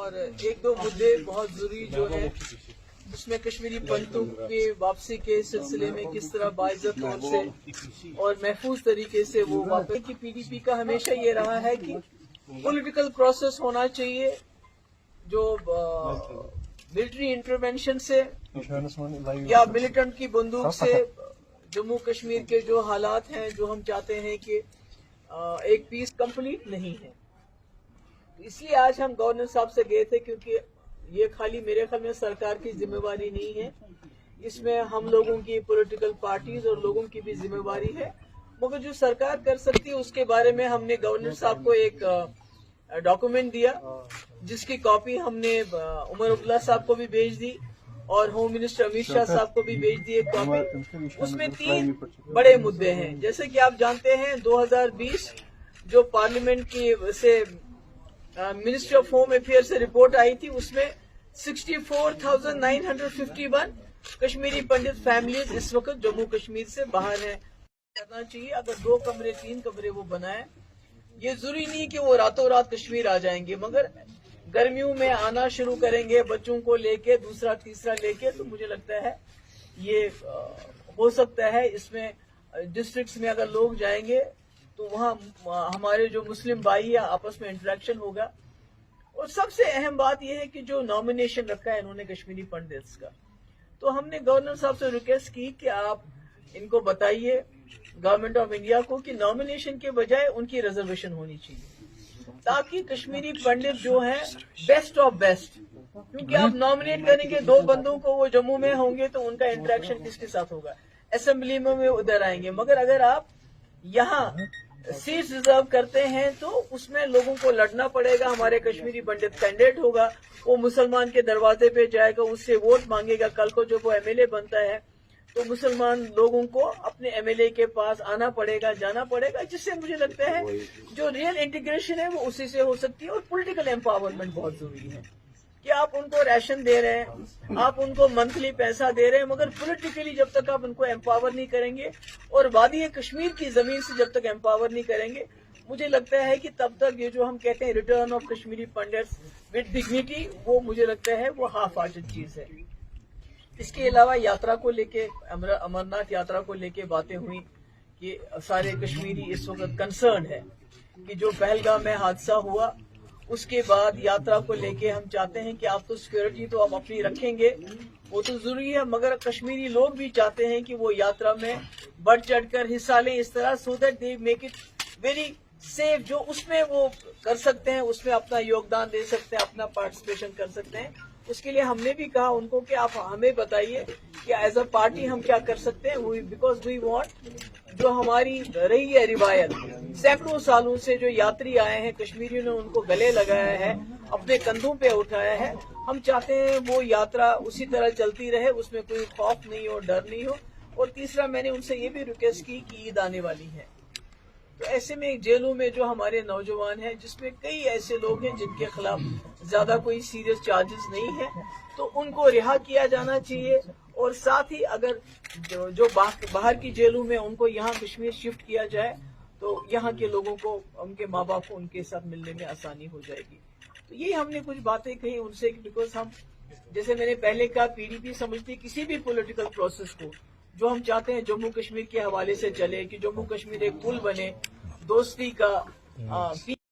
और एक दो मुद्दे बहुत जरूरी जो है उसमें कश्मीरी पंडितों की वापसी के सिलसिले में किस तरह बाइज्जत तौर से और महफूज तरीके से वो वापसी की पीडीपी का हमेशा ये रहा है कि पॉलिटिकल प्रोसेस होना चाहिए जो मिलिट्री इंटरवेंशन से या मिलिटेंट की बंदूक से जम्मू कश्मीर के जो हालात हैं जो हम चाहते हैं कि एक पीस कंप्लीट नहीं है। इसलिए आज हम गवर्नर साहब से गए थे क्योंकि ये खाली मेरे ख्याल में सरकार की जिम्मेवारी नहीं है, इसमें हम लोगों की पॉलिटिकल पार्टीज और लोगों की भी जिम्मेवारी है। मगर जो सरकार कर सकती है उसके बारे में हमने गवर्नर साहब को एक डॉक्यूमेंट दिया जिसकी कॉपी हमने उमर अब्दुल्ला साहब को भी भेज दी और होम मिनिस्टर अमित शाह साहब को भी भेज दी एक कॉपी। उसमें 3 बड़े मुद्दे हैं। जैसे कि आप जानते हैं 2020 जो पार्लियामेंट की से मिनिस्ट्री ऑफ होम अफेयर से रिपोर्ट आई थी उसमें 64,951 कश्मीरी पंडित फैमिलीज इस वक्त जम्मू कश्मीर से बाहर हैं। करना चाहिए अगर 2 कमरे 3 कमरे वो बनाए, ये जरूरी नहीं कि वो रातों रात कश्मीर आ जाएंगे, मगर गर्मियों में आना शुरू करेंगे बच्चों को लेके दूसरा तीसरा लेके, तो मुझे लगता है ये हो सकता है। इसमें डिस्ट्रिक्ट्स में अगर लोग जाएंगे तो वहाँ हमारे जो मुस्लिम भाई है आपस में इंटरेक्शन होगा। और सबसे अहम बात यह है कि जो नॉमिनेशन रखा है इन्होंने कश्मीरी पंडित्स का, तो हमने गवर्नर साहब से रिक्वेस्ट की कि आप इनको बताइए गवर्नमेंट ऑफ इंडिया को कि नॉमिनेशन के बजाय उनकी रिजर्वेशन होनी चाहिए ताकि कश्मीरी पंडित जो है बेस्ट ऑफ बेस्ट, क्योंकि आप नॉमिनेट करेंगे 2 बंदों को, वो जम्मू में होंगे तो उनका इंटरेक्शन किसके साथ होगा, असेंबली में वो उधर आएंगे। मगर अगर आप यहाँ सीट रिजर्व करते हैं तो उसमें लोगों को लड़ना पड़ेगा। हमारे कश्मीरी पंडित कैंडिडेट होगा, वो मुसलमान के दरवाजे पे जाएगा, उससे वोट मांगेगा। कल को जब वो एमएलए बनता है तो मुसलमान लोगों को अपने एमएलए के पास आना पड़ेगा, जाना पड़ेगा, जिससे मुझे लगता है जो रियल इंटीग्रेशन है वो उसी से हो सकती है। और पॉलिटिकल एम्पावरमेंट बहुत जरूरी है कि आप उनको राशन दे रहे हैं, आप उनको मंथली पैसा दे रहे हैं, मगर पॉलिटिकली जब तक आप उनको एम्पावर नहीं करेंगे और वादी कश्मीर की जमीन से जब तक एम्पावर नहीं करेंगे, मुझे लगता है कि तब तक ये जो हम कहते हैं return of Kashmiri pundits with dignity, वो मुझे लगता है वो हाफ हार्टेड चीज है। इसके अलावा यात्रा को लेके, अमरनाथ यात्रा को लेके बातें हुई कि सारे कश्मीरी इस वक्त कंसर्न है कि जो पहलगाम में हादसा हुआ उसके बाद यात्रा को लेके हम चाहते हैं कि आप तो सिक्योरिटी तो आप अपनी रखेंगे, वो तो जरूरी है, मगर कश्मीरी लोग भी चाहते हैं कि वो यात्रा में बढ़ चढ़कर हिस्सा लें इस तरह, so that they make it very safe. जो उसमें वो कर सकते हैं उसमें अपना योगदान दे सकते हैं, अपना पार्टिसिपेशन कर सकते हैं। उसके लिए हमने भी कहा उनको कि आप हमें बताइए कि एज अ पार्टी हम क्या कर सकते हैं, बिकॉज वी वांट जो हमारी रही है रिवायत, सैकड़ों सालों से जो यात्री आए हैं कश्मीरियों ने उनको गले लगाया है, अपने कंधों पे उठाया है, हम चाहते हैं वो यात्रा उसी तरह चलती रहे, उसमें कोई खौफ नहीं हो, डर नहीं हो। और तीसरा मैंने उनसे ये भी रिक्वेस्ट की कि ईद आने वाली है, तो ऐसे में जेलों में जो हमारे नौजवान हैं जिसमें कई ऐसे लोग हैं जिनके खिलाफ ज्यादा कोई सीरियस चार्जेस नहीं है, तो उनको रिहा किया जाना चाहिए। और साथ ही अगर जो बाहर की जेलों में उनको यहाँ कश्मीर शिफ्ट किया जाए तो यहाँ के लोगों को, उनके माँ बाप को उनके साथ मिलने में आसानी हो जाएगी। तो यही हमने कुछ बातें कही उनसे, बिकॉज हम, जैसे मैंने पहले कहा, पीडीपी समझती किसी भी पॉलिटिकल प्रोसेस को जो हम चाहते हैं जम्मू कश्मीर के हवाले से चले, कि जम्मू कश्मीर एक पुल बने दोस्ती का।